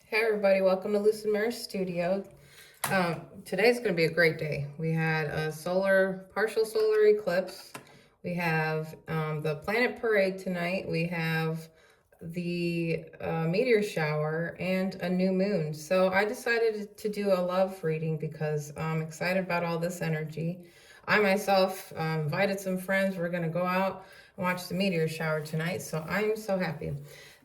Hey everybody, welcome to Lucid Mirror Studio. Today's going to be a great day. We had a partial solar eclipse. We have the planet parade tonight. We have the meteor shower and a new moon. So I decided to do a love reading because I'm excited about all this energy. I myself invited some friends. We're going to go out and watch the meteor shower tonight. So I'm so happy.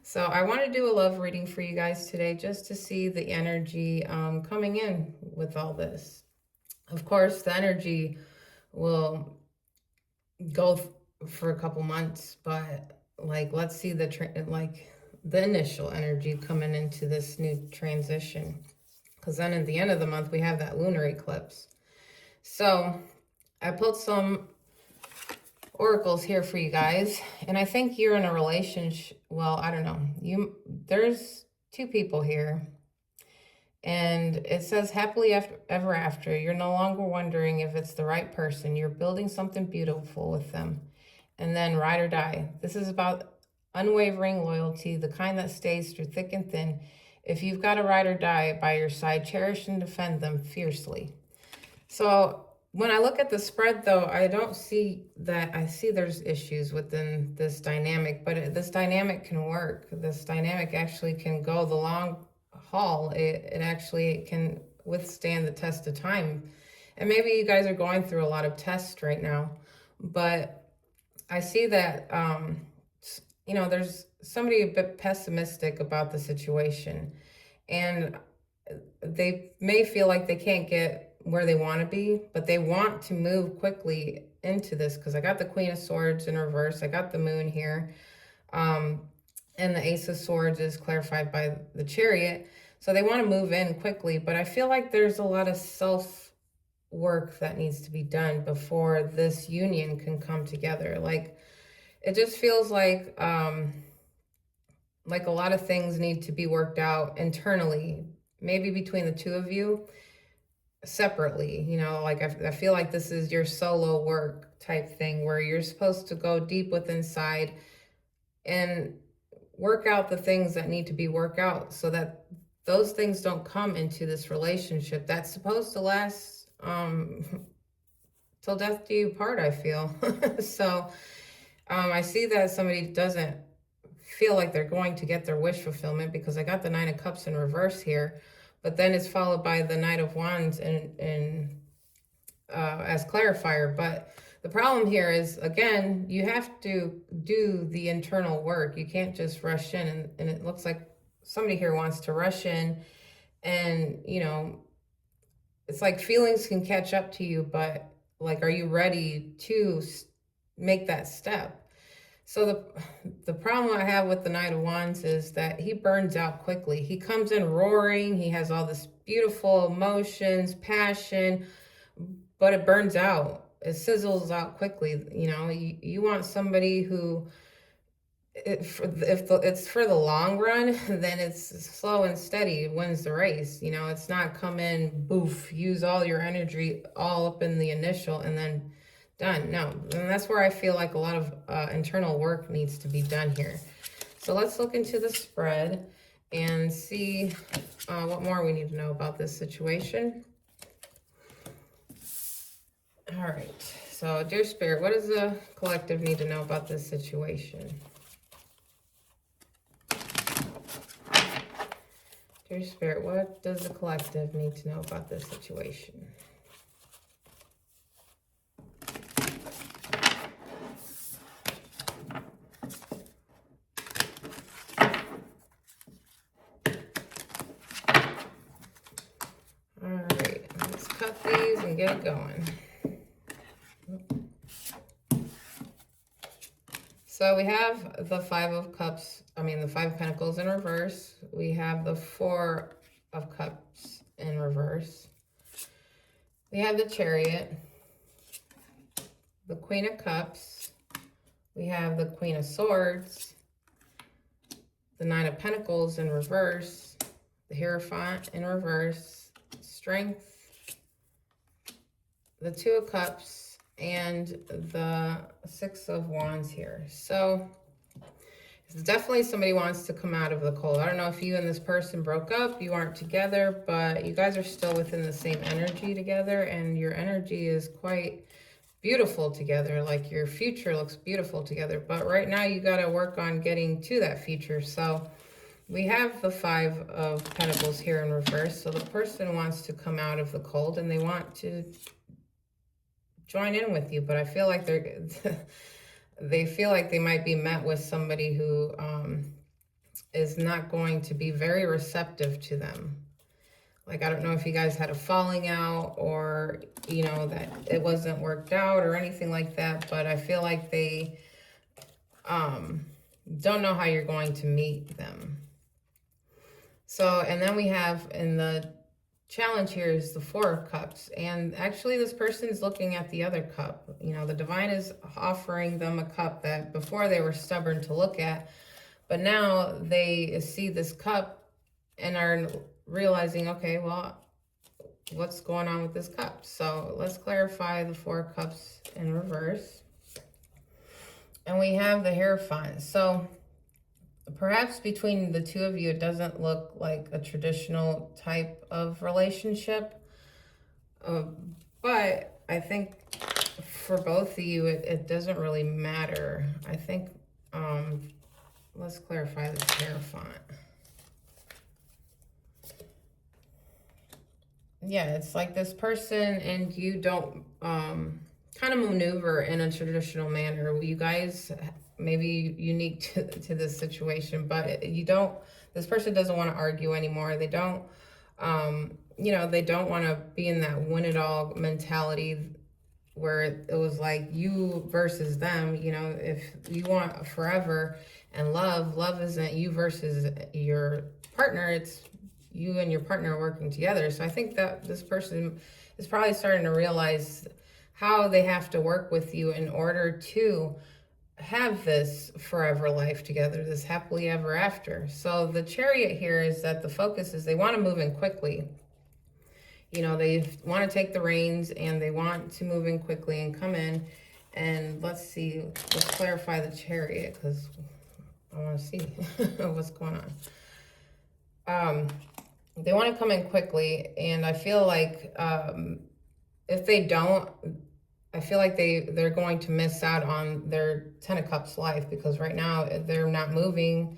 So I want to do a love reading for you guys today just to see the energy coming in with all this. Of course, the energy will go for a couple months, but let's see the initial energy coming into this new transition. Because then at the end of the month, we have that lunar eclipse. So I pulled some oracles here for you guys, and I think you're in a relationship. Well, I don't know. There's two people here, and it says happily ever after. You're no longer wondering if it's the right person. You're building something beautiful with them. And then ride or die. This is about unwavering loyalty, the kind that stays through thick and thin. If you've got a ride or die by your side, cherish and defend them fiercely. So when I look at the spread, though, I don't see that. I see there's issues within this dynamic, but this dynamic can work. This dynamic actually can go the long haul. It actually can withstand the test of time. And maybe you guys are going through a lot of tests right now, but I see that, there's somebody a bit pessimistic about the situation, and they may feel like they can't get where they want to be, but they want to move quickly into this because I got the Queen of Swords in reverse. I got the Moon here. And the Ace of Swords is clarified by the Chariot. So they want to move in quickly, but I feel like there's a lot of self work that needs to be done before this union can come together. It just feels like a lot of things need to be worked out internally, maybe between the two of you separately. I feel like this is your solo work type thing where you're supposed to go deep within inside and work out the things that need to be worked out so that those things don't come into this relationship that's supposed to last till death do you part, I feel. So I see that somebody doesn't feel like they're going to get their wish fulfillment because I got the Nine of Cups in reverse here, but then it's followed by the Knight of Wands as clarifier. But the problem here is, again, you have to do the internal work. You can't just rush in, and it looks like somebody here wants to rush in, and it's like feelings can catch up to you, but are you ready to make that step? So the problem I have with the Knight of Wands is that he burns out quickly. He comes in roaring. He has all this beautiful emotions, passion, but it burns out. It sizzles out quickly. You want somebody who, if it's for the long run, then it's slow and steady. It wins the race. It's not come in, boof, use all your energy all up in the initial and then done. No, and that's where I feel like a lot of internal work needs to be done here. So let's look into the spread and see what more we need to know about this situation. All right. So, dear Spirit, what does the collective need to know about this situation? Dear Spirit, what does the collective need to know about this situation? All right, let's cut these and get it going. So we have the Five of Pentacles in reverse. We have the Four of Cups in reverse. We have the Chariot, the Queen of Cups. We have the Queen of Swords, the Nine of Pentacles in reverse, the Hierophant in reverse, Strength, the Two of Cups, and the Six of Wands here. So Definitely somebody wants to come out of the cold. I don't know if you and this person broke up, you aren't together, but you guys are still within the same energy together, and your energy is quite beautiful together. Like your future looks beautiful together, but right now you got to work on getting to that future. So we have the Five of Pentacles here in reverse. So the person wants to come out of the cold and they want to join in with you, but I feel like they're they feel like they might be met with somebody who is not going to be very receptive to them. Like, I don't know if you guys had a falling out, or, you know, that it wasn't worked out or anything like that, but I feel like they don't know how you're going to meet them. So, and then we have in the challenge here is the Four of Cups, and actually this person's looking at the other cup. You know, the divine is offering them a cup that before they were stubborn to look at, but now they see this cup and are realizing, okay, well, what's going on with this cup? So let's clarify the Four of Cups in reverse. And we have the Hierophant. So perhaps between the two of you, it doesn't look like a traditional type of relationship. But I think for both of you, it doesn't really matter. I think, let's clarify this Hierophant. Yeah, it's like this person and you don't kind of maneuver in a traditional manner. You guys may be unique to this situation, but you don't, this person doesn't want to argue anymore. They don't, you know, they don't want to be in that win-it-all mentality where it was like you versus them. You know, if you want forever and love isn't you versus your partner, it's you and your partner working together. So I think that this person is probably starting to realize how they have to work with you in order to have this forever life together, this happily ever after. So the Chariot here is that the focus is they want to move in quickly. You know, they want to take the reins and they want to move in quickly and come in. And let's see, let's clarify the Chariot because I want to see what's going on. They want to come in quickly, and I feel like if they don't, I feel like they're going to miss out on their Ten of Cups life, because right now they're not moving,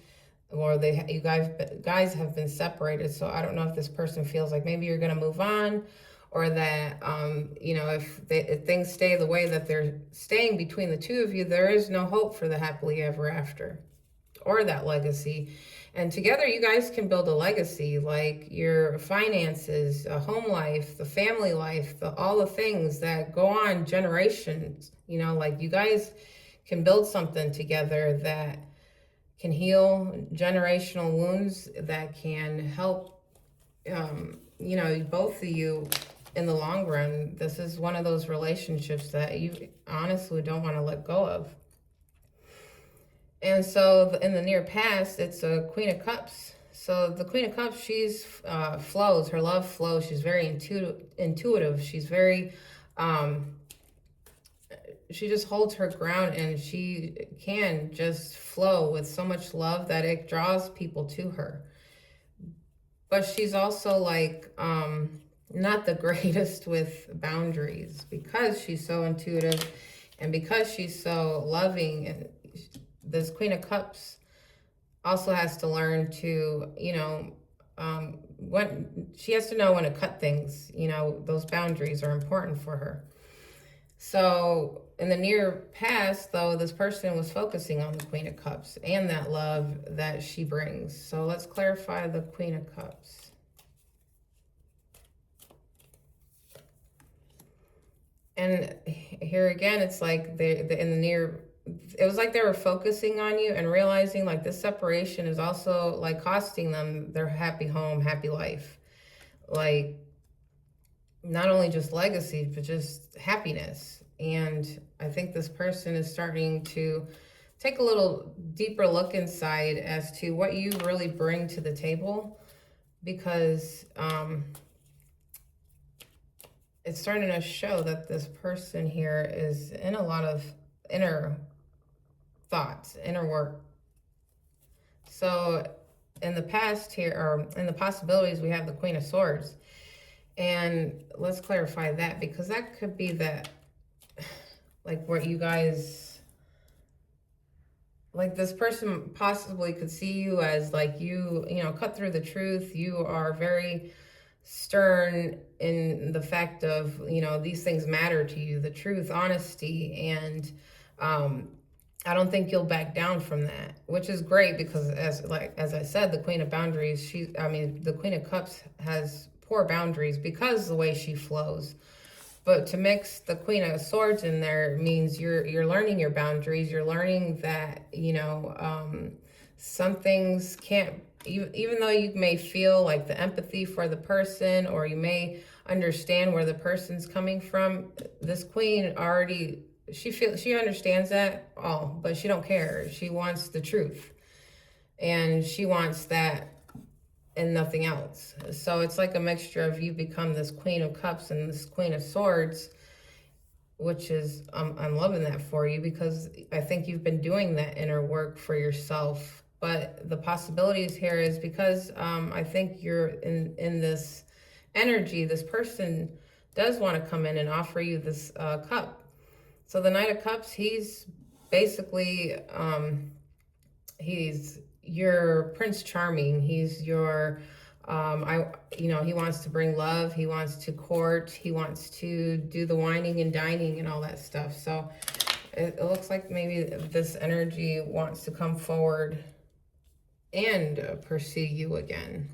or you guys have been separated. So I don't know if this person feels like maybe you're going to move on, or that you know, if things stay the way that they're staying between the two of you, there is no hope for the happily ever after or that legacy. And together you guys can build a legacy, like your finances, a home life, the family life, all the things that go on generations. You know, like you guys can build something together that can heal generational wounds, that can help, you know, both of you in the long run. This is one of those relationships that you honestly don't want to let go of. And so in the near past, it's a Queen of Cups. So the Queen of Cups, she's flows, her love flows. She's very intuitive. She's very, she just holds her ground, and she can just flow with so much love that it draws people to her. But she's also like, not the greatest with boundaries, because she's so intuitive and because she's so loving. And this Queen of Cups also has to learn to, you know, when she has to know when to cut things. You know, those boundaries are important for her. So in the near past, though, this person was focusing on the Queen of Cups and that love that she brings. So let's clarify the Queen of Cups. And here again, it's like it was like they were focusing on you and realizing like this separation is also like costing them their happy home, happy life. Like not only just legacy, but just happiness. And I think this person is starting to take a little deeper look inside as to what you really bring to the table, because it's starting to show that this person here is in a lot of inner thoughts, inner work. So in the past here, or in the possibilities, we have the Queen of Swords. And let's clarify that, because that could be that, like, what you guys, like, this person possibly could see you as, like, you know, cut through the truth. You are very stern in the fact of, you know, these things matter to you, the truth, honesty, and I don't think you'll back down from that, which is great, because as I said, the Queen of Boundaries, the Queen of Cups has poor boundaries because the way she flows. But to mix the Queen of Swords in there means you're learning your boundaries. You're learning that, you know, some things can't, even though you may feel like the empathy for the person, or you may understand where the person's coming from, this Queen already, she understands that all, but she don't care. She wants the truth, and she wants that and nothing else. So it's like a mixture of, you become this Queen of Cups and this Queen of Swords, which is, I'm loving that for you, because I think you've been doing that inner work for yourself. But the possibilities here is because I think you're in this energy. This person does want to come in and offer you this cup. So the Knight of Cups, he's basically, he's your Prince Charming. He's your, you know, he wants to bring love. He wants to court. He wants to do the whining and dining and all that stuff. So it looks like maybe this energy wants to come forward and pursue you again.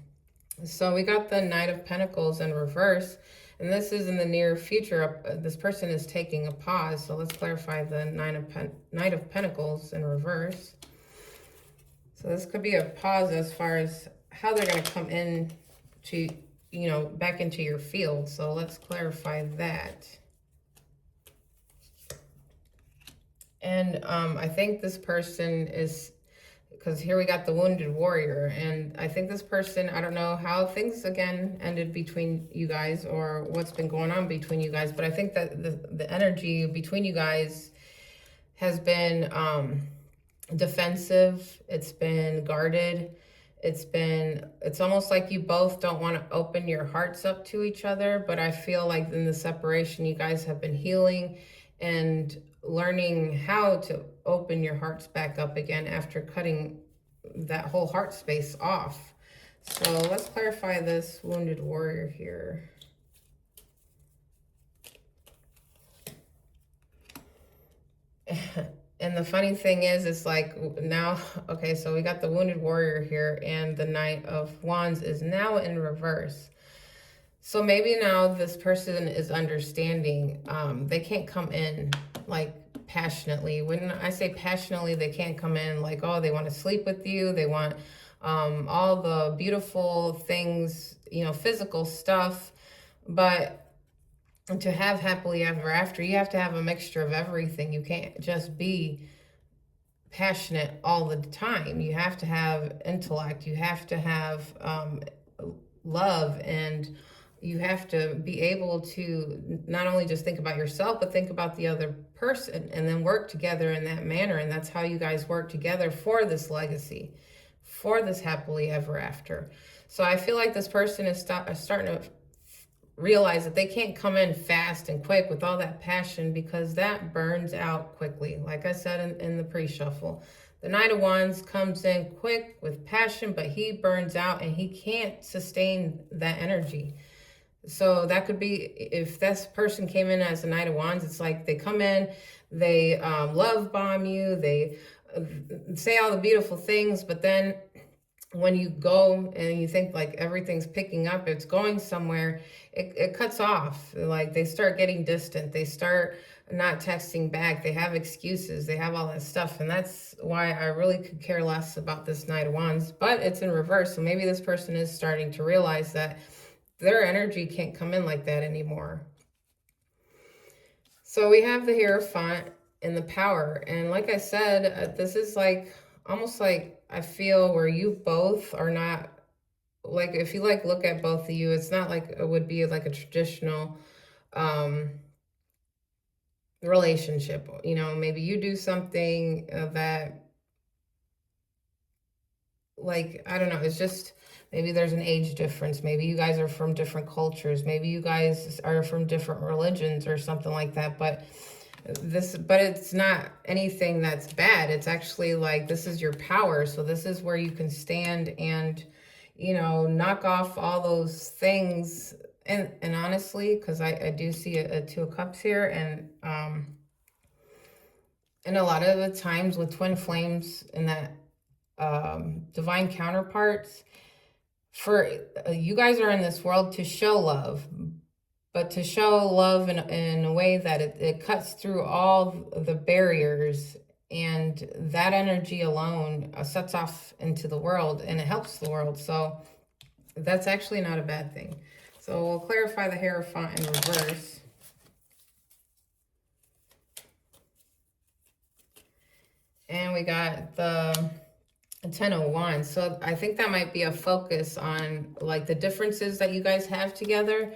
So we got the Knight of Pentacles in reverse, and this is in the near future. This person is taking a pause. So let's clarify the Knight of Pentacles in reverse. So this could be a pause as far as how they're going to come in to, you know, back into your field. So let's clarify that. And I think this person is, because here we got the Wounded Warrior, and I think this person, I don't know how things again ended between you guys, or what's been going on between you guys, but I think that the energy between you guys has been defensive. It's been guarded. It's almost like you both don't want to open your hearts up to each other, but I feel like in the separation, you guys have been healing and learning how to open your hearts back up again after cutting that whole heart space off. So let's clarify this Wounded Warrior here. And the funny thing is, it's like now, okay, so we got the Wounded Warrior here, and the Knight of Wands is now in reverse. So maybe now this person is understanding. They can't come in like passionately. When I say passionately, they can't come in like, oh, they want to sleep with you. They want all the beautiful things, you know, physical stuff. But to have happily ever after, you have to have a mixture of everything. You can't just be passionate all the time. You have to have intellect. You have to have love, and you have to be able to not only just think about yourself, but think about the other person, and then work together in that manner. And that's how you guys work together for this legacy, for this happily ever after. So I feel like this person is starting to realize that they can't come in fast and quick with all that passion, because that burns out quickly. Like I said in the pre-shuffle, the Knight of Wands comes in quick with passion, but he burns out and he can't sustain that energy. So that could be, if this person came in as the Knight of Wands, it's like they come in, they love bomb you, they say all the beautiful things, but then when you go and you think like everything's picking up, it's going somewhere, it cuts off. Like they start getting distant, they start not texting back, they have excuses, they have all that stuff. And that's why I really could care less about this Knight of Wands, but it's in reverse. So maybe this person is starting to realize that their energy can't come in like that anymore. So we have the Hierophant and the Power. And like I said, this is like almost like I feel where you both are not, like if you like look at both of you, it's not like it would be like a traditional relationship. You know, maybe you do something that like, I don't know, it's just, maybe there's an age difference. Maybe you guys are from different cultures. Maybe you guys are from different religions or something like that. But it's not anything that's bad. It's actually like, this is your power. So this is where you can stand and, knock off all those things. And honestly, because I do see a Two of Cups here, and a lot of the times with twin flames and that divine counterparts, for you guys are in this world to show love, but to show love in a way that it cuts through all the barriers, and that energy alone sets off into the world, and it helps the world. So that's actually not a bad thing. So we'll clarify the Hierophant in reverse. And we got the 10 of Wands. So I think that might be a focus on like the differences that you guys have together.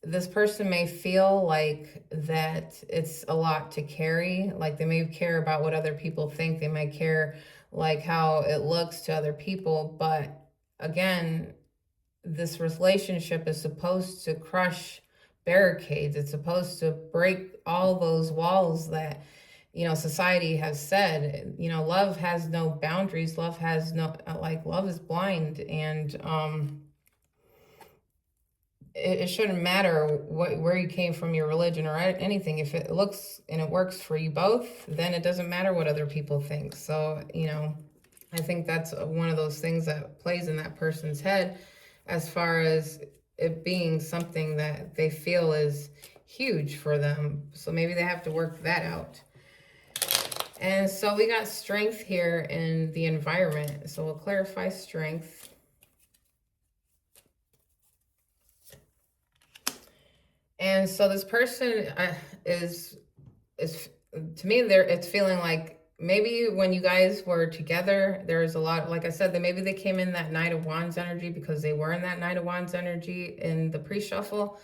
This person may feel like that it's a lot to carry. Like they may care about what other people think. They might care like how it looks to other people. But again, this relationship is supposed to crush barricades. It's supposed to break all those walls that, society has said. Love has no boundaries. Love has no, love is blind. And it shouldn't matter where you came from, your religion or anything. If it looks and it works for you both, then it doesn't matter what other people think. So, I think that's one of those things that plays in that person's head, as far as it being something that they feel is huge for them. So maybe they have to work that out. And so we got strength here in the environment. So we'll clarify strength. And so this person is to me, it's feeling like maybe when you guys were together, there's a lot, like I said, maybe they came in that Knight of Wands energy because they were in that Knight of Wands energy in the pre-shuffle.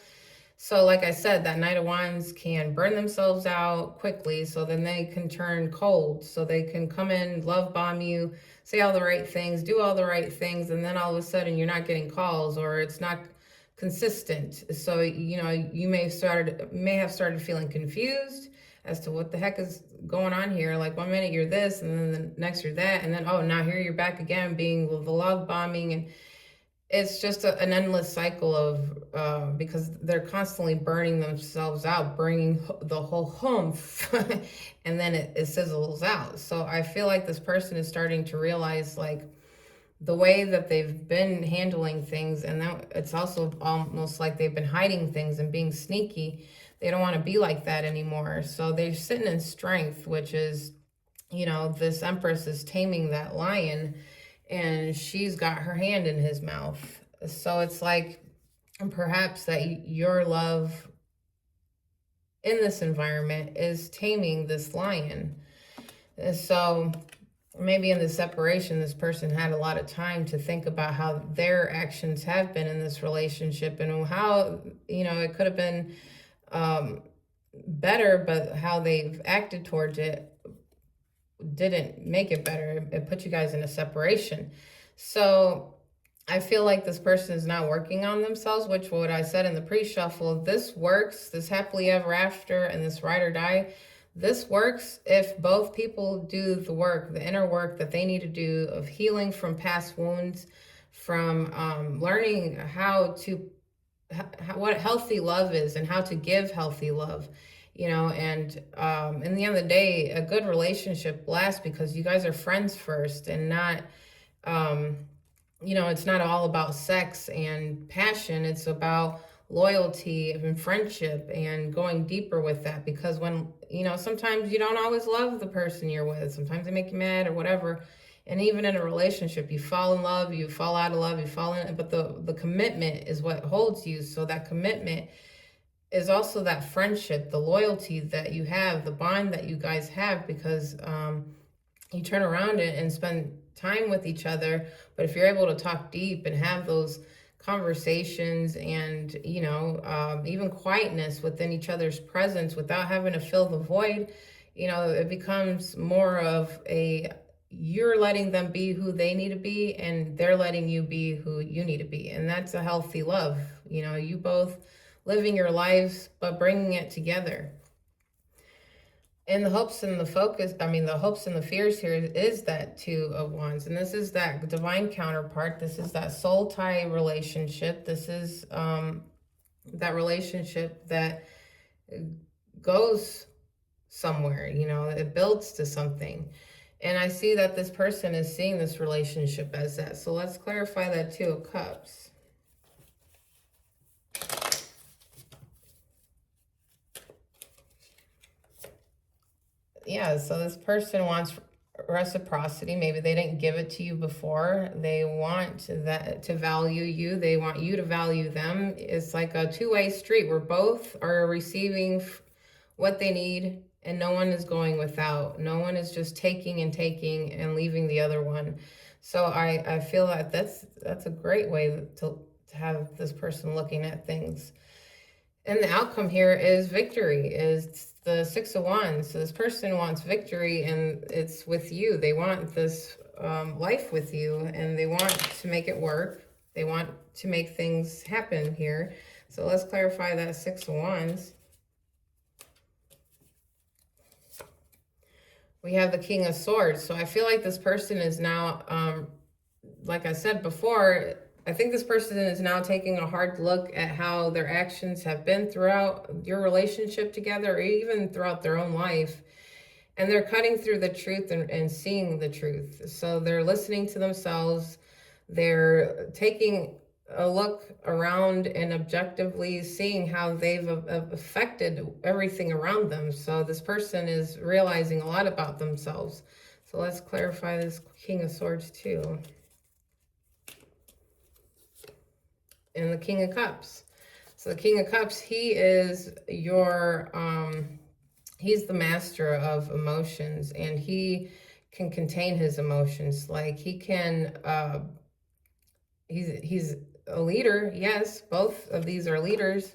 So like I said, that Knight of Wands can burn themselves out quickly, so then they can turn cold. So they can come in, love bomb you, say all the right things, do all the right things, and then all of a sudden you're not getting calls, or it's not consistent. So, you may have started feeling confused as to what the heck is going on here. Like 1 minute you're this, and then the next you're that, and then, oh, now here you're back again being the love bombing. And it's just an endless cycle of, because they're constantly burning themselves out, bringing the whole humph, and then it sizzles out. So I feel like this person is starting to realize, like, the way that they've been handling things, and that it's also almost like they've been hiding things and being sneaky. They don't want to be like that anymore. So they're sitting in strength, which is, this Empress is taming that lion, and she's got her hand in his mouth. So it's like, perhaps that your love in this environment is taming this lion. So maybe in the separation, this person had a lot of time to think about how their actions have been in this relationship, and how, it could have been better, but how they've acted towards it didn't make it better. It put you guys in a separation. So I feel like this person is not working on themselves, which what I said in the pre-shuffle, this works, this happily ever after and this ride or die, this works if both people do the work, the inner work that they need to do of healing from past wounds, from learning what healthy love is and how to give healthy love. And in the end of the day, a good relationship lasts because you guys are friends first, and not, it's not all about sex and passion. It's about loyalty and friendship and going deeper with that. Because when, sometimes you don't always love the person you're with. Sometimes they make you mad or whatever. And even in a relationship, you fall in love, you fall out of love, you fall in, but the commitment is what holds you. So that commitment is also that friendship, the loyalty that you have, the bond that you guys have, because you turn around and spend time with each other. But if you're able to talk deep and have those conversations and, even quietness within each other's presence without having to fill the void, it becomes more of a, you're letting them be who they need to be, and they're letting you be who you need to be. And that's a healthy love. You know, you both living your lives, but bringing it together. And the hopes and the focus, I mean, the hopes and the fears here is that Two of Wands. And this is that divine counterpart. This is that soul tie relationship. This is that relationship that goes somewhere, you know, it builds to something. And I see that this person is seeing this relationship as that. So let's clarify that Two of Cups. Yeah, so this person wants reciprocity. Maybe they didn't give it to you before. They want that to value you. They want you to value them. It's like a two-way street where both are receiving what they need, and no one is going without. No one is just taking and leaving the other one. So I feel that that's a great way to have this person looking at things. And the outcome here is victory, is the Six of Wands. So this person wants victory, and it's with you. They want this life with you, and they want to make it work. They want to make things happen here. So let's clarify that Six of Wands. We have the King of Swords. So I feel like this person is now, like I said before, I think this person is now taking a hard look at how their actions have been throughout your relationship together, or even throughout their own life. And they're cutting through the truth and seeing the truth. So they're listening to themselves. They're taking a look around and objectively seeing how they've affected everything around them. So this person is realizing a lot about themselves. So let's clarify this King of Swords too. And the King of Cups. So the King of Cups, he is your, he's the master of emotions, and he can contain his emotions. Like he can, he's a leader. Yes, both of these are leaders,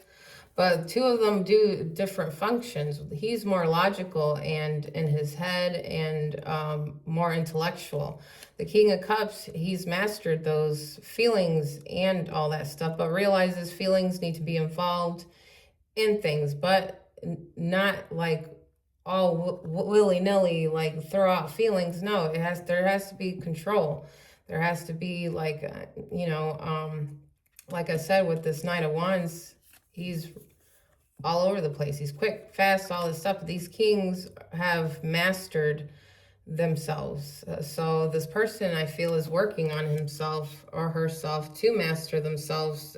but two of them do different functions. He's more logical and in his head, and more intellectual. The King of Cups, he's mastered those feelings and all that stuff, but realizes feelings need to be involved in things, but not like all willy-nilly, like throw out feelings. No, there has to be control. There has to be like, like I said, with this Knight of Wands, he's all over the place. He's quick, fast, all this stuff. These kings have mastered themselves. So this person, I feel, is working on himself or herself to master themselves,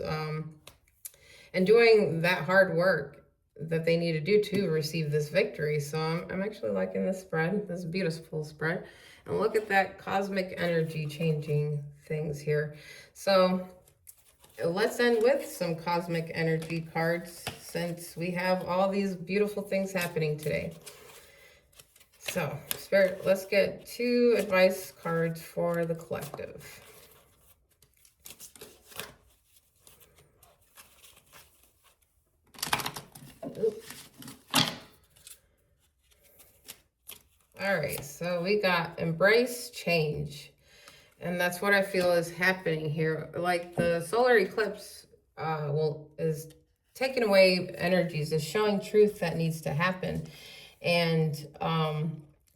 and doing that hard work that they need to do to receive this victory. So I'm actually liking this spread, this beautiful spread. And look at that cosmic energy changing things here. So let's end with some cosmic energy cards, since we have all these beautiful things happening today. So, Spirit, let's get 2 advice cards for the collective. Oops. All right, so we got embrace change. And that's what I feel is happening here. Like the solar eclipse is taking away energies, is showing truth that needs to happen, and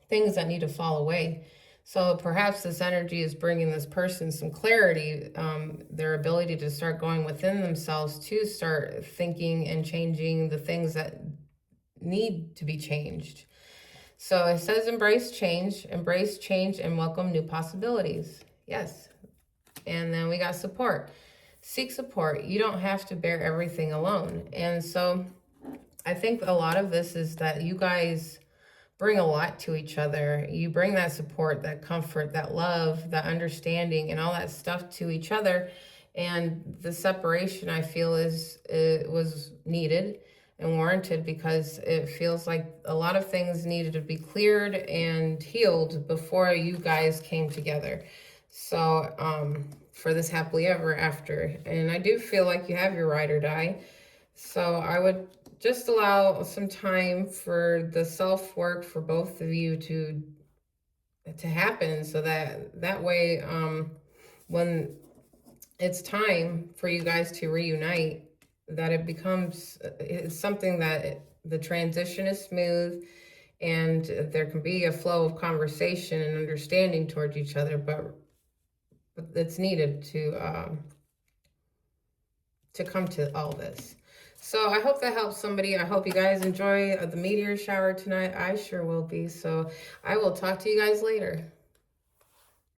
things that need to fall away. So perhaps this energy is bringing this person some clarity, their ability to start going within themselves to start thinking and changing the things that need to be changed. So it says embrace change, and welcome new possibilities. Yes. And then we got support. Seek support. You don't have to bear everything alone. And so I think a lot of this is that you guys bring a lot to each other. You bring that support, that comfort, that love, that understanding, and all that stuff to each other. And the separation, I feel, was needed and warranted, because it feels like a lot of things needed to be cleared and healed before you guys came together. So for this happily ever after. And I do feel like you have your ride or die. So I would just allow some time for the self-work for both of you to to happen, so that way, when it's time for you guys to reunite, that it becomes, it's something that the transition is smooth, and there can be a flow of conversation and understanding towards each other, but it's needed to come to all this. So I hope that helps somebody. I hope you guys enjoy the meteor shower tonight. I sure will be. So I will talk to you guys later.